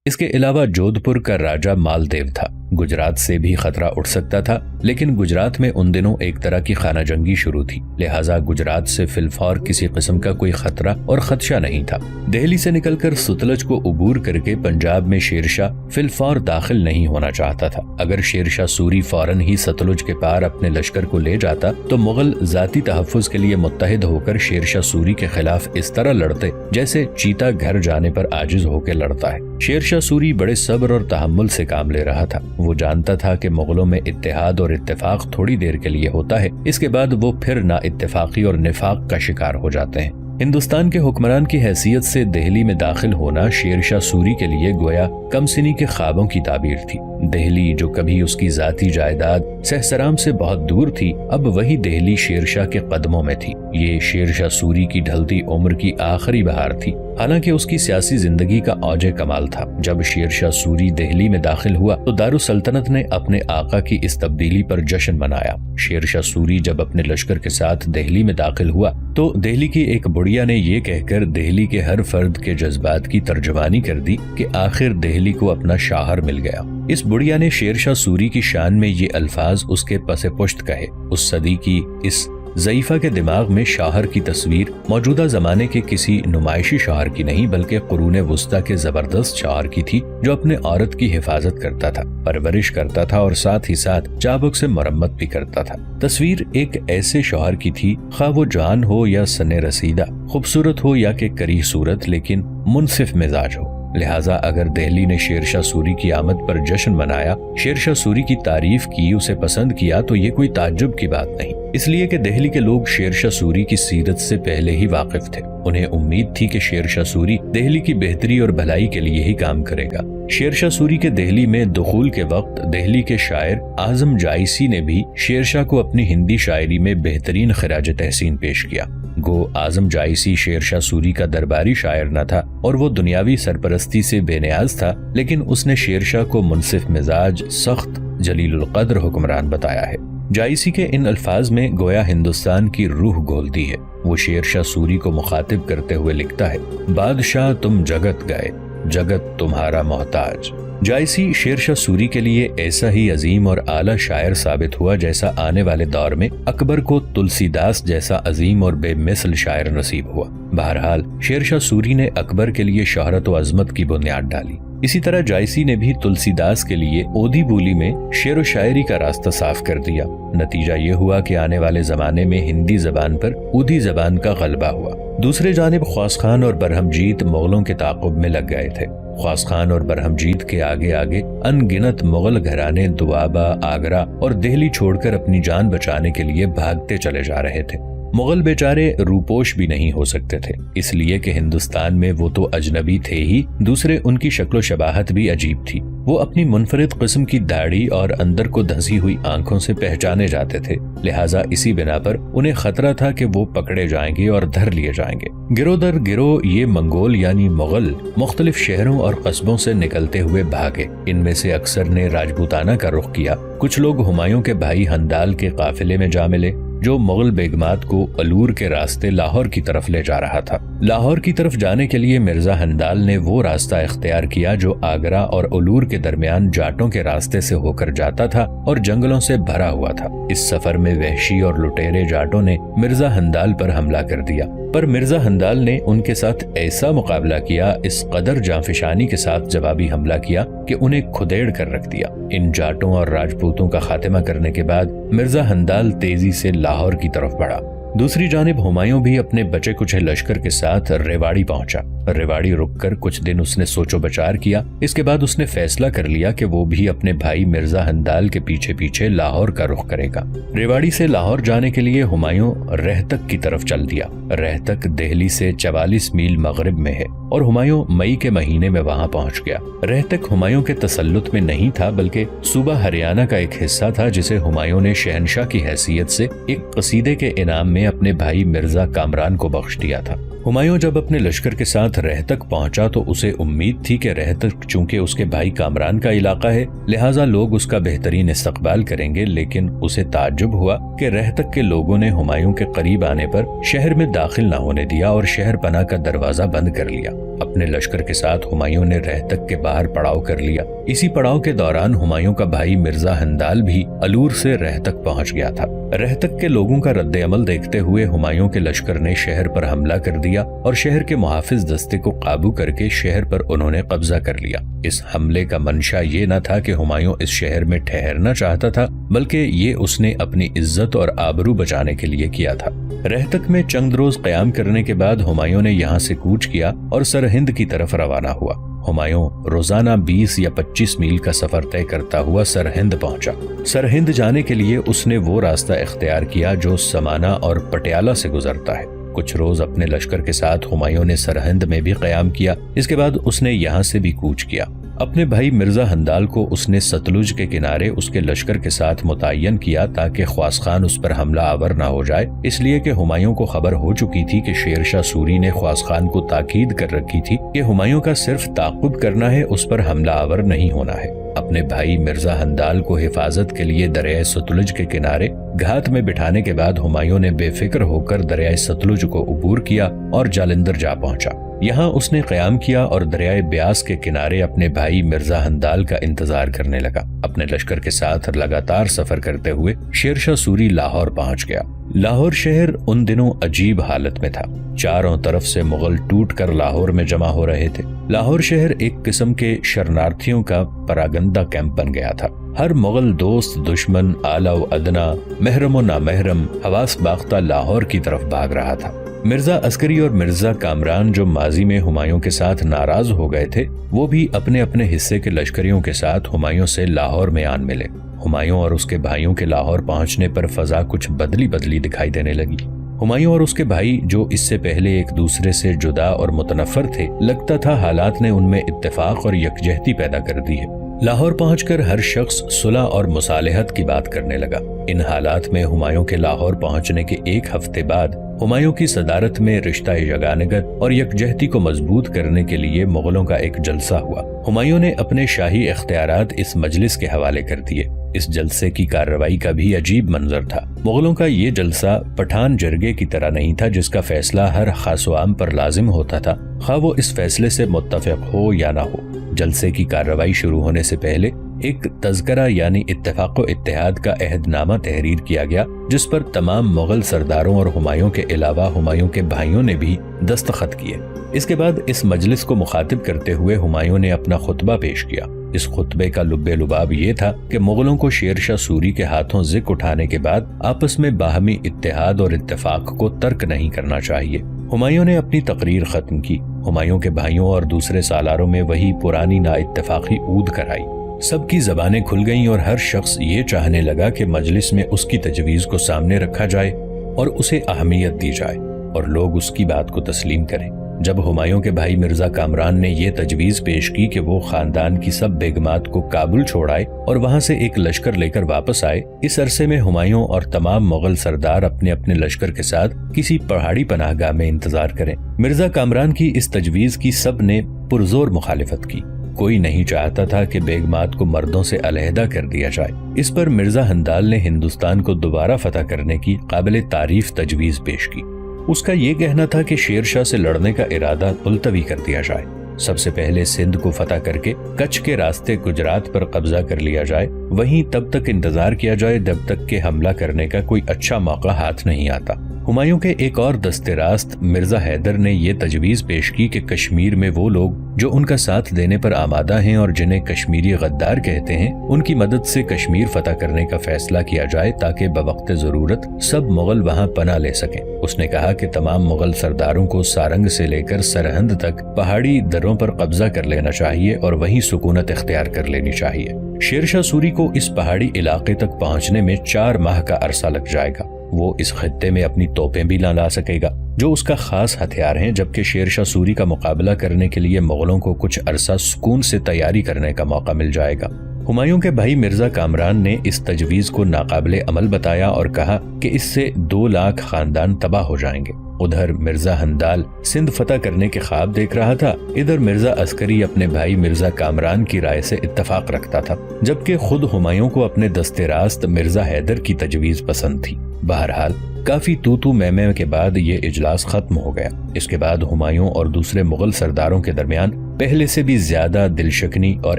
اس کے علاوہ جودھپور کا راجہ مالدیو تھا۔ گجرات سے بھی خطرہ اٹھ سکتا تھا، لیکن گجرات میں ان دنوں ایک طرح کی خانہ جنگی شروع تھی، لہٰذا گجرات سے فی الفور کسی قسم کا کوئی خطرہ اور خدشہ نہیں تھا۔ دہلی سے نکل کر ستلج کو عبور کر کے پنجاب میں شیر شاہ فی الفور داخل نہیں ہونا چاہتا تھا۔ اگر شیر شاہ سوری فوراً ہی ستلج کے پار اپنے لشکر کو لے جاتا تو مغل ذاتی تحفظ کے لیے متحد ہو کر شیر شاہ سوری کے خلاف اس طرح لڑتے جیسے چیتا گھر جانے پر عاجز ہو کے لڑتا ہے۔ شیر شاہ سوری بڑے صبر اور تحمل سے کام لے رہا تھا۔ وہ جانتا تھا کہ مغلوں میں اتحاد اور اتفاق تھوڑی دیر کے لیے ہوتا ہے، اس کے بعد وہ پھر نا اتفاقی اور نفاق کا شکار ہو جاتے ہیں۔ ہندوستان کے حکمران کی حیثیت سے دہلی میں داخل ہونا شیر شاہ سوری کے لیے گویا کم سنی کے خوابوں کی تعبیر تھی۔ دہلی جو کبھی اس کی ذاتی جائیداد سہسرام سے بہت دور تھی، اب وہی دہلی شیر شاہ کے قدموں میں تھی۔ یہ شیر شاہ سوری کی ڈھلتی عمر کی آخری بہار تھی، حالانکہ اس کی سیاسی زندگی کا اوج کمال تھا۔ جب شیر شاہ سوری دہلی میں داخل ہوا تو دارالسلطنت نے اپنے آقا کی اس تبدیلی پر جشن منایا۔ شیر شاہ سوری جب اپنے لشکر کے ساتھ دہلی میں داخل ہوا تو دہلی کی ایک بڑھیا نے یہ کہہ کر دہلی کے ہر فرد کے جذبات کی ترجمانی کر دی کہ آخر دہلی کو اپنا شاہر مل گیا۔ اس بڑھیا نے شیر شاہ سوری کی شان میں یہ الفاظ اس کے پس پشت کہے۔ اس صدی کی اس ضعیفہ کے دماغ میں شاہر کی تصویر موجودہ زمانے کے کسی نمائشی شاہر کی نہیں بلکہ قرون وسطیٰ کے زبردست شاہر کی تھی، جو اپنے عورت کی حفاظت کرتا تھا، پرورش کرتا تھا اور ساتھ ہی ساتھ چابک سے مرمت بھی کرتا تھا۔ تصویر ایک ایسے شوہر کی تھی، خواہ وہ جوان ہو یا سن رسیدہ، خوبصورت ہو یا کہ کریہ صورت، لیکن منصف مزاج ہو۔ لہٰذا اگر دہلی نے شیر شاہ سوری کی آمد پر جشن منایا، شیر شاہ سوری کی تعریف کی، اسے پسند کیا، تو یہ کوئی تعجب کی بات نہیں، اس لیے کہ دہلی کے لوگ شیر شاہ سوری کی سیرت سے پہلے ہی واقف تھے۔ انہیں امید تھی کہ شیر شاہ سوری دہلی کی بہتری اور بھلائی کے لیے ہی کام کرے گا۔ شیر شاہ سوری کے دہلی میں دخول کے وقت دہلی کے شاعر اعظم جائسی نے بھی شیر شاہ کو اپنی ہندی شاعری میں بہترین خراج تحسین پیش کیا۔ گو اعظم جائسی شیر شاہ سوری کا درباری شاعر نہ تھا اور وہ دنیاوی سرپرستی سے بے نیاز تھا، لیکن اس نے شیر شاہ کو منصف مزاج، سخت، جلیل القدر حکمران بتایا ہے۔ جائسی کے ان الفاظ میں گویا ہندوستان کی روح گھول دی ہے۔ وہ شیر شاہ سوری کو مخاطب کرتے ہوئے لکھتا ہے، بادشاہ تم جگت گئے، جگت تمہارا محتاج۔ جائسی شیر شاہ سوری کے لیے ایسا ہی عظیم اور اعلیٰ شاعر ثابت ہوا جیسا آنے والے دور میں اکبر کو تلسی داس جیسا عظیم اور بے مثل شاعر نصیب ہوا۔ بہرحال شیر شاہ سوری نے اکبر کے لیے شہرت و عظمت کی بنیاد ڈالی۔ اسی طرح جائسی نے بھی تلسی داس کے لیے اودھی بولی میں شعر و شاعری کا راستہ صاف کر دیا۔ نتیجہ یہ ہوا کہ آنے والے زمانے میں ہندی زبان پر اودھی زبان کا غلبہ ہوا۔ دوسرے جانب خواص خان اور برہم جیت مغلوں کے تعاقب میں لگ گئے تھے۔ خواص خان اور برہم جیت کے آگے آگے ان گنت مغل گھرانے دوابہ، آگرہ اور دہلی چھوڑ کر اپنی جان بچانے کے لیے بھاگتے چلے جا رہے تھے۔ مغل بیچارے روپوش بھی نہیں ہو سکتے تھے، اس لیے کہ ہندوستان میں وہ تو اجنبی تھے ہی، دوسرے ان کی شکل و شباہت بھی عجیب تھی۔ وہ اپنی منفرد قسم کی داڑھی اور اندر کو دھسی ہوئی آنکھوں سے پہچانے جاتے تھے، لہٰذا اسی بنا پر انہیں خطرہ تھا کہ وہ پکڑے جائیں گے اور دھر لیے جائیں گے۔ گروہ در گروہ یہ منگول یعنی مغل مختلف شہروں اور قصبوں سے نکلتے ہوئے بھاگے۔ ان میں سے اکثر نے راجپوتانہ کا رخ کیا۔ کچھ لوگ ہمایوں کے بھائی ہندال کے قافلے میں جا ملے، جو مغل بیگمات کو الور کے راستے لاہور کی طرف لے جا رہا تھا۔ لاہور کی طرف جانے کے لیے مرزا ہندال نے وہ راستہ اختیار کیا جو آگرہ اور الور کے درمیان جاٹوں کے راستے سے ہو کر جاتا تھا اور جنگلوں سے بھرا ہوا تھا۔ اس سفر میں وحشی اور لٹیرے جاٹوں نے مرزا ہندال پر حملہ کر دیا، پر مرزا ہندال نے ان کے ساتھ ایسا مقابلہ کیا، اس قدر جانفشانی کے ساتھ جوابی حملہ کیا کہ انہیں کھدیڑ کر رکھ دیا۔ ان جاٹوں اور راجپوتوں کا خاتمہ کرنے کے بعد مرزا ہندال تیزی سے لاہور کی طرف بڑھا۔ دوسری جانب ہمایوں بھی اپنے بچے کچھ لشکر کے ساتھ ریواڑی پہنچا۔ ریواڑی رک کر کچھ دن اس نے سوچ و بچار کیا، اس کے بعد اس نے فیصلہ کر لیا کہ وہ بھی اپنے بھائی مرزا ہندال کے پیچھے پیچھے لاہور کا رخ کرے گا۔ ریواڑی سے لاہور جانے کے لیے ہمایوں رہتک کی طرف چل دیا۔ رہتک دہلی سے 44 میل مغرب میں ہے اور ہمایوں مئی کے مہینے میں وہاں پہنچ گیا۔ رہتک ہمایوں کے تسلط میں نہیں تھا بلکہ صوبہ ہریانہ کا ایک حصہ تھا، جسے ہمایوں نے شہنشاہ کی حیثیت سے ایک قصیدے کے انعام میں اپنے بھائی مرزا کامران کو بخش دیا تھا۔ ہمایوں جب اپنے لشکر کے ساتھ رہتک پہنچا تو اسے امید تھی کہ رہتک چونکہ اس کے بھائی کامران کا علاقہ ہے لہٰذا لوگ اس کا بہترین استقبال کریں گے، لیکن اسے تعجب ہوا کہ رہتک کے لوگوں نے ہمایوں کے قریب آنے پر شہر میں داخل نہ ہونے دیا اور شہر پناہ کا دروازہ بند کر لیا۔ اپنے لشکر کے ساتھ ہمایوں نے رہتک کے باہر پڑاؤ کر لیا۔ اسی پڑاؤ کے دوران ہمایوں کا بھائی مرزا ہندال بھی الور سے رہتک پہنچ گیا تھا۔ رہتک کے لوگوں کا رد عمل دیکھتے ہوئے ہمایوں کے لشکر نے شہر پر حملہ کر دیا اور شہر کے محافظ دستے کو قابو کر کے شہر پر انہوں نے قبضہ کر لیا۔ اس حملے کا منشا یہ نہ تھا کہ ہمایوں اس شہر میں ٹھہرنا چاہتا تھا، بلکہ یہ اس نے اپنی عزت اور آبرو بچانے کے لیے کیا تھا۔ رہتک میں چند روز قیام کرنے کے بعد ہمایوں نے یہاں سے کوچ کیا اور سرہند کی طرف روانہ ہوا۔ ہمایوں روزانہ 20 یا 25 میل کا سفر طے کرتا ہوا سرہند پہنچا۔ سرہند جانے کے لیے اس نے وہ راستہ اختیار کیا جو سمانا اور پٹیالہ سے گزرتا ہے۔ کچھ روز اپنے لشکر کے ساتھ ہمایوں نے سرہند میں بھی قیام کیا۔ اس کے بعد اس نے یہاں سے بھی کوچ کیا۔ اپنے بھائی مرزا ہندال کو اس نے ستلج کے کنارے اس کے لشکر کے ساتھ متعین کیا تاکہ خواص خان اس پر حملہ آور نہ ہو جائے، اس لیے کہ ہمایوں کو خبر ہو چکی تھی کہ شیر شاہ سوری نے خواص خان کو تاکید کر رکھی تھی کہ ہمایوں کا صرف تعاقب کرنا ہے، اس پر حملہ آور نہیں ہونا ہے۔ اپنے بھائی مرزا ہندال کو حفاظت کے لیے دریائے ستلج کے کنارے گھات میں بٹھانے کے بعد ہمایوں نے بے فکر ہو کر دریائے ستلج کو عبور کیا اور جالندھر جا پہنچا۔ یہاں اس نے قیام کیا اور دریائے بیاس کے کنارے اپنے بھائی مرزا ہندال کا انتظار کرنے لگا۔ اپنے لشکر کے ساتھ لگاتار سفر کرتے ہوئے شیر شاہ سوری لاہور پہنچ گیا۔ لاہور شہر ان دنوں عجیب حالت میں تھا۔ چاروں طرف سے مغل ٹوٹ کر لاہور میں جمع ہو رہے تھے۔ لاہور شہر ایک قسم کے شرنارتھیوں کا پراگندہ کیمپ بن گیا تھا۔ ہر مغل دوست دشمن، اعلیٰ و ادنا، محرم و نامحرم حواس باختہ لاہور کی طرف بھاگ رہا تھا۔ مرزا عسکری اور مرزا کامران جو ماضی میں ہمایوں کے ساتھ ناراض ہو گئے تھے، وہ بھی اپنے اپنے حصے کے لشکریوں کے ساتھ ہمایوں سے لاہور میں آن ملے۔ ہمایوں اور اس کے بھائیوں کے لاہور پہنچنے پر فضا کچھ بدلی دکھائی دینے لگی۔ ہمایوں اور اس کے بھائی جو اس سے پہلے ایک دوسرے سے جدا اور متنفر تھے، لگتا تھا حالات نے ان میں اتفاق اور یکجہتی پیدا کر دی ہے۔ لاہور پہنچ کر ہر شخص صلح اور مصالحت کی بات کرنے لگا۔ ان حالات میں ہمایوں کے لاہور پہنچنے کے ایک ہفتے بعد ہمایوں کی صدارت میں رشتہ یگانگت اور یکجہتی کو مضبوط کرنے کے لیے مغلوں کا ایک جلسہ ہوا۔ ہمایوں نے اپنے شاہی اختیارات اس مجلس کے حوالے کر دیے۔ اس جلسے کی کارروائی کا بھی عجیب منظر تھا۔ مغلوں کا یہ جلسہ پٹھان جرگے کی طرح نہیں تھا جس کا فیصلہ ہر خاص و عام پر لازم ہوتا تھا، خواہ وہ اس فیصلے سے متفق ہو یا نہ ہو۔ جلسے کی کارروائی شروع ہونے سے پہلے ایک تذکرہ یعنی اتفاق و اتحاد کا عہد نامہ تحریر کیا گیا، جس پر تمام مغل سرداروں اور ہمایوں کے علاوہ ہمایوں کے بھائیوں نے بھی دستخط کیے۔ اس کے بعد اس مجلس کو مخاطب کرتے ہوئے ہمایوں نے اپنا خطبہ پیش کیا۔ اس خطبے کا لب لباب یہ تھا کہ مغلوں کو شیر شاہ سوری کے ہاتھوں ذک اٹھانے کے بعد آپس میں باہمی اتحاد اور اتفاق کو ترک نہیں کرنا چاہیے۔ ہمایوں نے اپنی تقریر ختم کی۔ ہمایوں کے بھائیوں اور دوسرے سالاروں میں وہی پرانی نا اتفاقی عود کرائی۔ سب کی زبانیں کھل گئیں اور ہر شخص یہ چاہنے لگا کہ مجلس میں اس کی تجویز کو سامنے رکھا جائے اور اسے اہمیت دی جائے اور لوگ اس کی بات کو تسلیم کریں۔ جب ہمایوں کے بھائی مرزا کامران نے یہ تجویز پیش کی کہ وہ خاندان کی سب بیگمات کو کابل چھوڑائے اور وہاں سے ایک لشکر لے کر واپس آئے، اس عرصے میں ہمایوں اور تمام مغل سردار اپنے اپنے لشکر کے ساتھ کسی پہاڑی پناہ گاہ میں انتظار کریں۔ مرزا کامران کی اس تجویز کی سب نے پرزور مخالفت کی۔ کوئی نہیں چاہتا تھا کہ بیگمات کو مردوں سے علیحدہ کر دیا جائے۔ اس پر مرزا ہندال نے ہندوستان کو دوبارہ فتح کرنے کی قابل تعریف تجویز پیش کی۔ اس کا یہ کہنا تھا کہ شیر شاہ سے لڑنے کا ارادہ ملتوی کر دیا جائے۔ سب سے پہلے سندھ کو فتح کر کے کچھ کے راستے گجرات پر قبضہ کر لیا جائے، وہیں تب تک انتظار کیا جائے جب تک کہ حملہ کرنے کا کوئی اچھا موقع ہاتھ نہیں آتا۔ ہمایوں کے ایک اور دستے راست مرزا حیدر نے یہ تجویز پیش کی کہ کشمیر میں وہ لوگ جو ان کا ساتھ دینے پر آمادہ ہیں اور جنہیں کشمیری غدار کہتے ہیں، ان کی مدد سے کشمیر فتح کرنے کا فیصلہ کیا جائے تاکہ بوقت ضرورت سب مغل وہاں پناہ لے سکیں۔ اس نے کہا کہ تمام مغل سرداروں کو سارنگ سے لے کر سرہند تک پہاڑی دروں پر قبضہ کر لینا چاہیے اور وہیں سکونت اختیار کر لینی چاہیے۔ شیر شاہ سوری کو اس پہاڑی علاقے تک پہنچنے میں 4 ماہ کا عرصہ لگ جائے گا۔ وہ اس خطے میں اپنی توپیں بھی نہ لا سکے گا جو اس کا خاص ہتھیار ہیں، جبکہ شیر شاہ سوری کا مقابلہ کرنے کے لیے مغلوں کو کچھ عرصہ سکون سے تیاری کرنے کا موقع مل جائے گا۔ ہمایوں کے بھائی مرزا کامران نے اس تجویز کو ناقابل عمل بتایا اور کہا کہ اس سے 2 لاکھ خاندان تباہ ہو جائیں گے۔ ادھر مرزا ہندال سندھ فتح کرنے کے خواب دیکھ رہا تھا، ادھر مرزا عسکری اپنے بھائی مرزا کامران کی رائے سے اتفاق رکھتا تھا، جبکہ خود ہمایوں کو اپنے دستے راست مرزا حیدر کی تجویز پسند تھی۔ بہرحال کافی تو میں کے بعد یہ اجلاس ختم ہو گیا۔ اس کے بعد ہمایوں اور دوسرے مغل سرداروں کے درمیان پہلے سے بھی زیادہ دل شکنی اور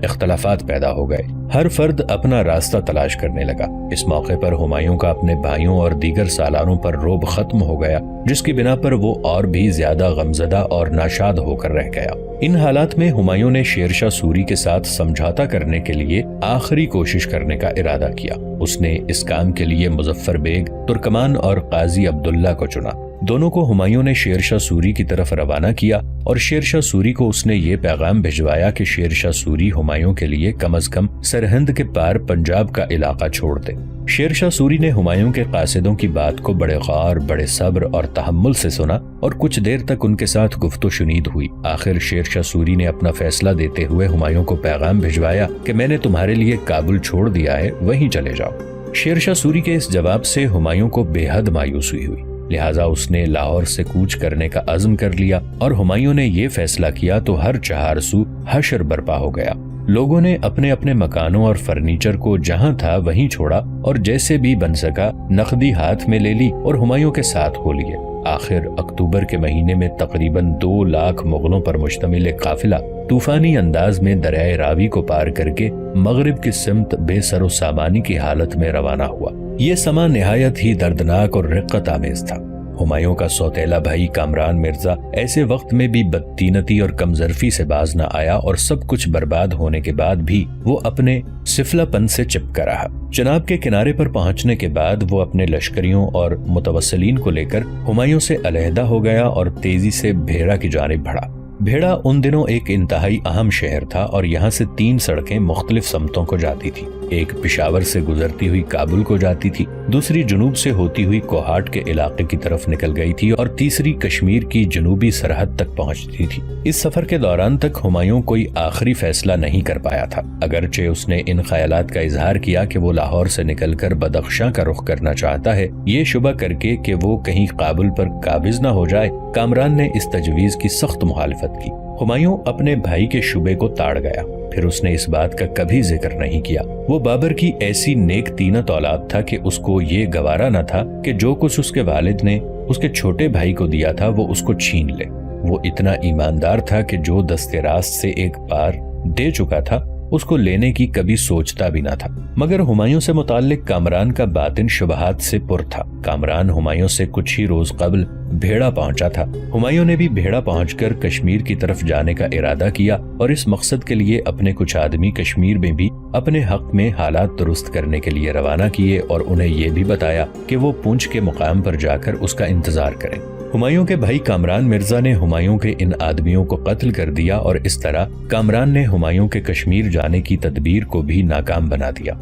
اختلافات پیدا ہو گئے۔ ہر فرد اپنا راستہ تلاش کرنے لگا۔ اس موقع پر ہمایوں کا اپنے بھائیوں اور دیگر سالاروں پر رعب ختم ہو گیا، جس کی بنا پر وہ اور بھی زیادہ غمزدہ اور ناشاد ہو کر رہ گیا۔ ان حالات میں ہمایوں نے شیر شاہ سوری کے ساتھ سمجھوتا کرنے کے لیے آخری کوشش کرنے کا ارادہ کیا۔ اس نے اس کام کے لیے مظفر بیگ ترکمان اور قاضی عبداللہ کو چنا۔ دونوں کو ہمایوں نے شیر شاہ سوری کی طرف روانہ کیا اور شیر شاہ سوری کو اس نے یہ پیغام بھجوایا کہ شیر شاہ سوری ہمایوں کے لیے کم از کم سرہند کے پار پنجاب کا علاقہ چھوڑ دے۔ شیر شاہ سوری نے ہمایوں کے قاصدوں کی بات کو بڑے غور، بڑے صبر اور تحمل سے سنا اور کچھ دیر تک ان کے ساتھ گفت و شنید ہوئی۔ آخر شیر شاہ سوری نے اپنا فیصلہ دیتے ہوئے ہمایوں کو پیغام بھجوایا کہ میں نے تمہارے لیے کابل چھوڑ دیا ہے، وہیں چلے جاؤ۔ شیر شاہ سوری کے اس جواب سے ہمایوں کو بے حد مایوسی ہوئی، لہٰذا اس نے لاہور سے کوچ کرنے کا عزم کر لیا اور ہمایوں نے یہ فیصلہ کیا تو ہر چہار سو حشر برپا ہو گیا۔ لوگوں نے اپنے اپنے مکانوں اور فرنیچر کو جہاں تھا وہیں چھوڑا اور جیسے بھی بن سکا نقدی ہاتھ میں لے لی اور ہمایوں کے ساتھ ہو لیے۔ آخر اکتوبر کے مہینے میں تقریباً 2 لاکھ مغلوں پر مشتمل ایک قافلہ طوفانی انداز میں دریائے راوی کو پار کر کے مغرب کی سمت بے سر و سامانی کی حالت میں روانہ ہوا۔ یہ سما نہایت ہی دردناک اور رقت آمیز تھا۔ ہمایوں کا سوتیلا بھائی کامران مرزا ایسے وقت میں بھی بدطینتی اور کمظرفی سے باز نہ آیا اور سب کچھ برباد ہونے کے بعد بھی وہ اپنے سفلا پن سے چپکا رہا۔ چناب کے کنارے پر پہنچنے کے بعد وہ اپنے لشکریوں اور متوسلین کو لے کر ہمایوں سے علیحدہ ہو گیا اور تیزی سے بھیڑا کی جانب بڑھا۔ بھیڑا ان دنوں ایک انتہائی اہم شہر تھا اور یہاں سے 3 سڑکیں مختلف سمتوں کو جاتی تھی۔ ایک پشاور سے گزرتی ہوئی کابل کو جاتی تھی، دوسری جنوب سے ہوتی ہوئی کوہاٹ کے علاقے کی طرف نکل گئی تھی اور تیسری کشمیر کی جنوبی سرحد تک پہنچتی تھی۔ اس سفر کے دوران تک ہمایوں کوئی آخری فیصلہ نہیں کر پایا تھا، اگرچہ اس نے ان خیالات کا اظہار کیا کہ وہ لاہور سے نکل کر بدخشاں کا رخ کرنا چاہتا ہے، یہ شبہ کر کے کہ وہ کہیں کابل پر قابض نہ ہو جائے۔ کامران نے اس تجویز کی سخت مخالفت کی۔ ہمایوں اپنے بھائی کے شبے کو تاڑ گیا، پھر اس نے اس بات کا کبھی ذکر نہیں کیا۔ وہ بابر کی ایسی نیک تینت اولاد تھا کہ اس کو یہ گوارا نہ تھا کہ جو کچھ اس کے والد نے اس کے چھوٹے بھائی کو دیا تھا وہ اس کو چھین لے۔ وہ اتنا ایماندار تھا کہ جو دست راست سے ایک بار دے چکا تھا اس کو لینے کی کبھی سوچتا بھی نہ تھا۔ مگر ہمایوں سے متعلق کامران کا باطن شبہات سے پر تھا۔ کامران ہمایوں سے کچھ ہی روز قبل بھیڑا پہنچا تھا۔ ہمایوں نے بھی بھیڑا پہنچ کر کشمیر کی طرف جانے کا ارادہ کیا اور اس مقصد کے لیے اپنے کچھ آدمی کشمیر میں بھی اپنے حق میں حالات درست کرنے کے لیے روانہ کیے اور انہیں یہ بھی بتایا کہ وہ پونچھ کے مقام پر جا کر اس کا انتظار کریں۔ ہمایوں کے بھائی کامران مرزا نے ہمایوں کے ان آدمیوں کو قتل کر دیا اور اس طرح کامران نے ہمایوں کے کشمیر جانے کی تدبیر کو بھی ناکام بنا دیا۔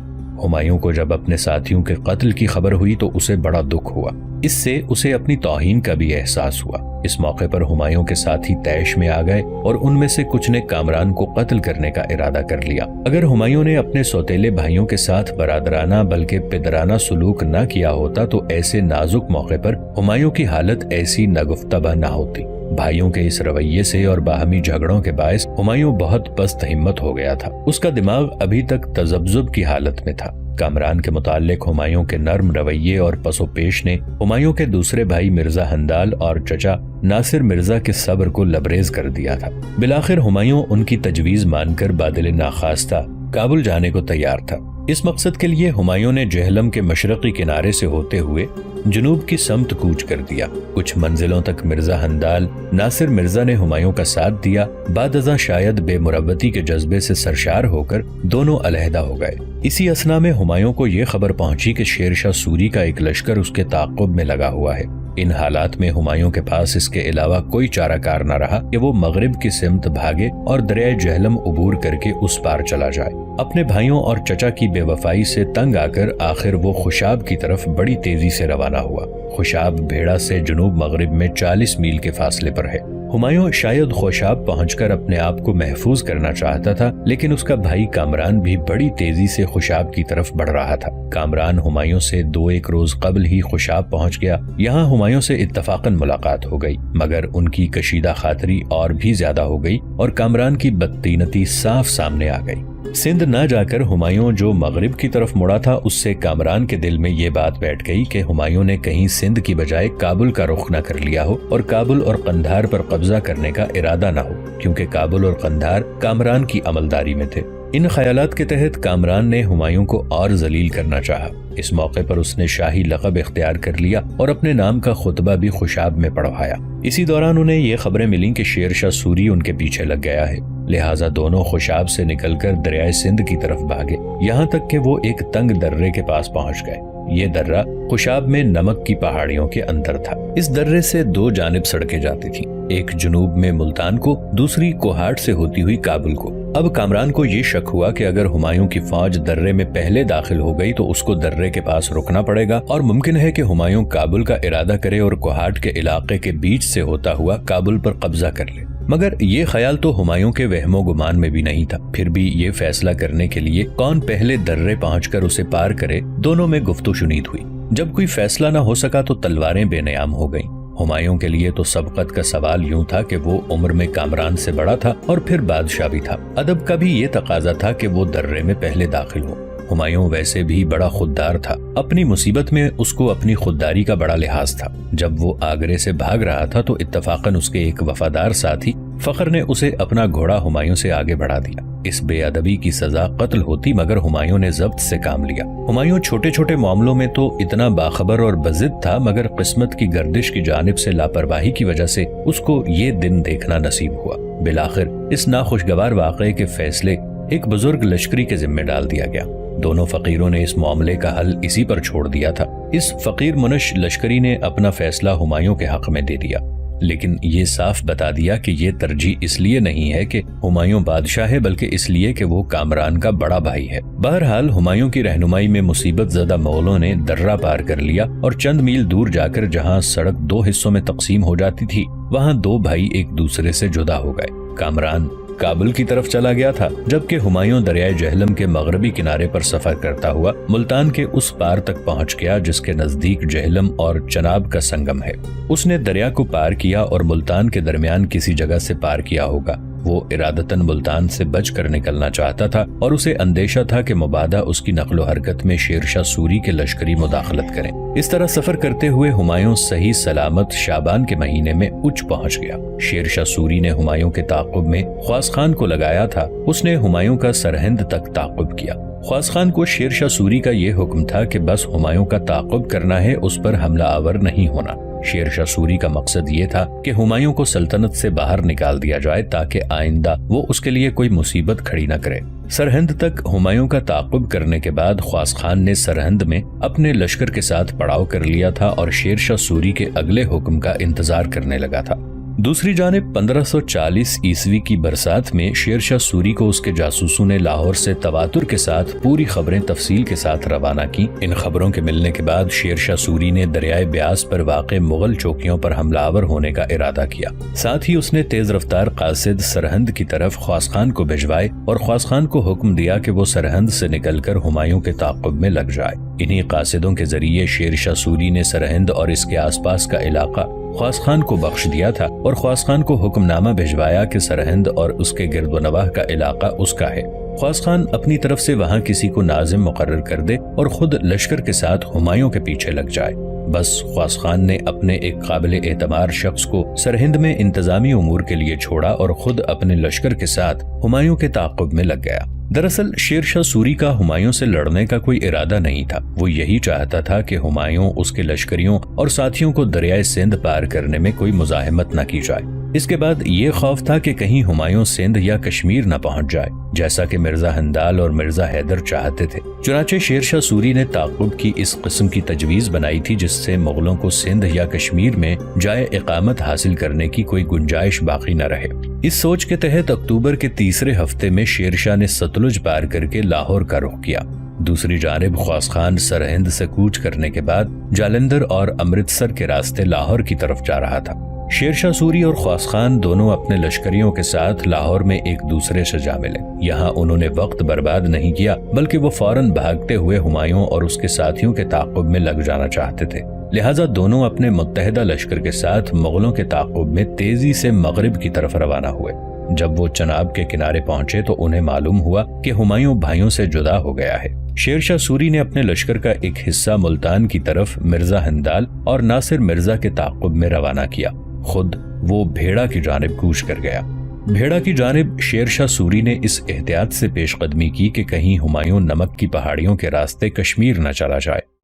ہمایوں کو جب اپنے ساتھیوں کے قتل کی خبر ہوئی تو اسے بڑا دکھ ہوا، اس سے اسے اپنی توہین کا بھی احساس ہوا۔ اس موقع پر ہمایوں کے ساتھی طیش میں آ گئے اور ان میں سے کچھ نے کامران کو قتل کرنے کا ارادہ کر لیا۔ اگر ہمایوں نے اپنے سوتیلے بھائیوں کے ساتھ برادرانہ بلکہ پدرانہ سلوک نہ کیا ہوتا تو ایسے نازک موقع پر ہمایوں کی حالت ایسی ناگفتہ نہ ہوتی۔ بھائیوں کے اس رویے سے اور باہمی جھگڑوں کے باعث ہمایوں بہت پست ہمت ہو گیا تھا۔ اس کا دماغ ابھی تک تذبذب کی حالت میں تھا۔ کامران کے متعلق ہمایوں کے نرم رویے اور پس و پیش نے ہمایوں کے دوسرے بھائی مرزا ہندال اور چچا ناصر مرزا کے صبر کو لبریز کر دیا تھا۔ بالآخر ہمایوں ان کی تجویز مان کر بادل ناخواستہ کابل جانے کو تیار تھا۔ اس مقصد کے لیے ہمایوں نے جہلم کے مشرقی کنارے سے ہوتے ہوئے جنوب کی سمت کوچ کر دیا۔ کچھ منزلوں تک مرزا ہندال ناصر مرزا نے ہمایوں کا ساتھ دیا، بعد ازاں شاید بے مروتی کے جذبے سے سرشار ہو کر دونوں علیحدہ ہو گئے۔ اسی اثنا میں ہمایوں کو یہ خبر پہنچی کہ شیر شاہ سوری کا ایک لشکر اس کے تعاقب میں لگا ہوا ہے۔ ان حالات میں ہمایوں کے پاس اس کے علاوہ کوئی چارہ کار نہ رہا کہ وہ مغرب کی سمت بھاگے اور دریائے جہلم عبور کر کے اس پار چلا جائے۔ اپنے بھائیوں اور چچا کی بے وفائی سے تنگ آ کر آخر وہ خوشاب کی طرف بڑی تیزی سے روانہ ہوا۔ خوشاب بھیڑا سے جنوب مغرب میں 40 میل کے فاصلے پر ہے۔ ہمایوں شاید خوشاب پہنچ کر اپنے آپ کو محفوظ کرنا چاہتا تھا، لیکن اس کا بھائی کامران بھی بڑی تیزی سے خوشاب کی طرف بڑھ رہا تھا۔ کامران ہمایوں سے 2-1 روز قبل ہی خوشاب پہنچ گیا۔ یہاں ہمایوں سے اتفاقاً ملاقات ہو گئی، مگر ان کی کشیدہ خاطری اور بھی زیادہ ہو گئی اور کامران کی بدطینتی صاف سامنے آ گئی۔ سندھ نہ جا کر ہمایوں جو مغرب کی طرف مڑا تھا، اس سے کامران کے دل میں یہ بات بیٹھ گئی کہ ہمایوں نے کہیں سندھ کی بجائے کابل کا رخ نہ کر لیا ہو اور کابل اور قندھار پر قبضہ کرنے کا ارادہ نہ ہو، کیونکہ کابل اور قندھار کامران کی عملداری میں تھے۔ ان خیالات کے تحت کامران نے ہمایوں کو اور ذلیل کرنا چاہا۔ اس موقع پر اس نے شاہی لقب اختیار کر لیا اور اپنے نام کا خطبہ بھی خوشاب میں پڑھوایا۔ اسی دوران انہیں یہ خبریں ملیں کہ شیر شاہ سوری ان کے پیچھے لگ گیا ہے، لہٰذا دونوں خوشاب سے نکل کر دریائے سندھ کی طرف بھاگے، یہاں تک کہ وہ ایک تنگ درے کے پاس پہنچ گئے۔ یہ درہ خوشاب میں نمک کی پہاڑیوں کے اندر تھا۔ اس درے سے دو جانب سڑکیں جاتی تھیں، ایک جنوب میں ملتان کو، دوسری کوہاٹ سے ہوتی ہوئی کابل کو۔ اب کامران کو یہ شک ہوا کہ اگر ہمایوں کی فوج درے میں پہلے داخل ہو گئی تو اس کو درے کے پاس رکنا پڑے گا، اور ممکن ہے کہ ہمایوں کابل کا ارادہ کرے اور کوہاٹ کے علاقے کے بیچ سے ہوتا ہوا کابل پر قبضہ کر لے۔ مگر یہ خیال تو ہمایوں کے وہم و گمان میں بھی نہیں تھا۔ پھر بھی یہ فیصلہ کرنے کے لیے کون پہلے درے پہنچ کر اسے پار کرے، دونوں میں گفت و شنید ہوئی۔ جب کوئی فیصلہ نہ ہو سکا تو تلواریں بے نیام ہو گئیں۔ ہمایوں کے لیے تو سبقت کا سوال یوں تھا کہ وہ عمر میں کامران سے بڑا تھا اور پھر بادشاہ بھی تھا۔ ادب کا بھی یہ تقاضا تھا کہ وہ درے میں پہلے داخل ہو۔ ہمایوں ویسے بھی بڑا خوددار تھا، اپنی مصیبت میں اس کو اپنی خودداری کا بڑا لحاظ تھا۔ جب وہ آگرے سے بھاگ رہا تھا تو اتفاقاً اس کے ایک وفادار ساتھی فخر نے اسے اپنا گھوڑا ہمایوں سے آگے بڑھا دیا۔ اس بے ادبی کی سزا قتل ہوتی، مگر ہمایوں نے ضبط سے کام لیا۔ ہمایوں چھوٹے چھوٹے معاملوں میں تو اتنا باخبر اور بضد تھا، مگر قسمت کی گردش کی جانب سے لاپرواہی کی وجہ سے اس کو یہ دن دیکھنا نصیب ہوا۔ بالآخر اس ناخوشگوار واقعے کے فیصلے ایک بزرگ لشکری کے ذمہ ڈال دیا گیا۔ دونوں فقیروں نے اس معاملے کا حل اسی پر چھوڑ دیا تھا۔ اس فقیر منش لشکری نے اپنا فیصلہ ہمایوں کے حق میں دے دیا، لیکن یہ صاف بتا دیا کہ یہ ترجیح اس لیے نہیں ہے کہ ہمایوں بادشاہ ہے، بلکہ اس لیے کہ وہ کامران کا بڑا بھائی ہے۔ بہرحال ہمایوں کی رہنمائی میں مصیبت زدہ مغلوں نے درہ پار کر لیا اور چند میل دور جا کر جہاں سڑک دو حصوں میں تقسیم ہو جاتی تھی، وہاں دو بھائی ایک دوسرے سے جدا ہو گئے۔ کامران کابل کی طرف چلا گیا تھا، جبکہ ہمایوں دریائے جہلم کے مغربی کنارے پر سفر کرتا ہوا ملتان کے اس پار تک پہنچ گیا جس کے نزدیک جہلم اور چناب کا سنگم ہے۔ اس نے دریا کو پار کیا اور ملتان کے درمیان کسی جگہ سے پار کیا ہوگا۔ وہ ارادتاً ملتان سے بچ کر نکلنا چاہتا تھا اور اسے اندیشہ تھا کہ مبادا اس کی نقل و حرکت میں شیر شاہ سوری کے لشکری مداخلت کریں۔ اس طرح سفر کرتے ہوئے ہمایوں صحیح سلامت شعبان کے مہینے میں اچ پہنچ گیا۔ شیر شاہ سوری نے ہمایوں کے تعاقب میں خواص خان کو لگایا تھا۔ اس نے ہمایوں کا سرہند تک تعاقب کیا۔ خواص خان کو شیر شاہ سوری کا یہ حکم تھا کہ بس ہمایوں کا تعاقب کرنا ہے، اس پر حملہ آور نہیں ہونا۔ شیر شاہ سوری کا مقصد یہ تھا کہ ہمایوں کو سلطنت سے باہر نکال دیا جائے تاکہ آئندہ وہ اس کے لیے کوئی مصیبت کھڑی نہ کرے۔ سرہند تک ہمایوں کا تعاقب کرنے کے بعد خواص خان نے سرہند میں اپنے لشکر کے ساتھ پڑاؤ کر لیا تھا اور شیر شاہ سوری کے اگلے حکم کا انتظار کرنے لگا تھا۔ دوسری جانب 1540 عیسوی کی برسات میں شیر شاہ سوری کو اس کے جاسوسوں نے لاہور سے تواتر کے ساتھ پوری خبریں تفصیل کے ساتھ روانہ کی۔ ان خبروں کے ملنے کے بعد شیر شاہ سوری نے دریائے بیاس پر واقع مغل چوکیوں پر حملہ آور ہونے کا ارادہ کیا۔ ساتھ ہی اس نے تیز رفتار قاصد سرہند کی طرف خواص خان کو بھجوائے اور خواص خان کو حکم دیا کہ وہ سرہند سے نکل کر ہمایوں کے تعاقب میں لگ جائے۔ انہی قاصدوں کے ذریعے شیر شاہ سوری نے سرہند اور اس کے آس پاس کا علاقہ خواص خان کو بخش دیا تھا اور خواص خان کو حکم نامہ بھجوایا کہ سرہند اور اس کے گرد و نواح کا علاقہ اس کا ہے۔ خواص خان اپنی طرف سے وہاں کسی کو ناظم مقرر کر دے اور خود لشکر کے ساتھ ہمایوں کے پیچھے لگ جائے۔ بس خواص خان نے اپنے ایک قابل اعتبار شخص کو سرہند میں انتظامی امور کے لیے چھوڑا اور خود اپنے لشکر کے ساتھ ہمایوں کے تعاقب میں لگ گیا۔ دراصل شیر شاہ سوری کا ہمایوں سے لڑنے کا کوئی ارادہ نہیں تھا۔ وہ یہی چاہتا تھا کہ ہمایوں اس کے لشکریوں اور ساتھیوں کو دریائے سندھ پار کرنے میں کوئی مزاحمت نہ کی جائے۔ اس کے بعد یہ خوف تھا کہ کہیں ہمایوں سندھ یا کشمیر نہ پہنچ جائے، جیسا کہ مرزا ہندال اور مرزا حیدر چاہتے تھے۔ چنانچہ شیر شاہ سوری نے تعاقب کی اس قسم کی تجویز بنائی تھی جس سے مغلوں کو سندھ یا کشمیر میں جائے اقامت حاصل کرنے کی کوئی گنجائش باقی نہ رہے۔ اس سوچ کے تحت اکتوبر کے تیسرے ہفتے میں شیر شاہ نے ستلج پار کر کے لاہور کا رخ کیا۔ دوسری جانب خواص خان سرہند سے کوچ کرنے کے بعد جالندھر اور امرتسر کے راستے لاہور کی طرف جا رہا تھا۔ شیر شاہ سوری اور خواص خان دونوں اپنے لشکریوں کے ساتھ لاہور میں ایک دوسرے سے جا ملے۔ یہاں انہوں نے وقت برباد نہیں کیا بلکہ وہ فوراً بھاگتے ہوئے ہمایوں اور اس کے ساتھیوں کے تعاقب میں لگ جانا چاہتے تھے۔ لہٰذا دونوں اپنے متحدہ لشکر کے ساتھ مغلوں کے تعاقب میں تیزی سے مغرب کی طرف روانہ ہوئے۔ جب وہ چناب کے کنارے پہنچے تو انہیں معلوم ہوا کہ ہمایوں بھائیوں سے جدا ہو گیا ہے۔ شیر شاہ سوری نے اپنے لشکر کا ایک حصہ ملتان کی طرف مرزا ہندال اور ناصر مرزا کے تعاقب میں روانہ کیا۔ خود وہ بھیڑا کی جانب کوچ کر گیا۔ بھیڑا کی جانب شیر شاہ سوری نے اس احتیاط سے پیش قدمی کی کہ کہیں ہمایوں نمک کی پہاڑیوں کے راستے کشمیر نہ چلا جائے۔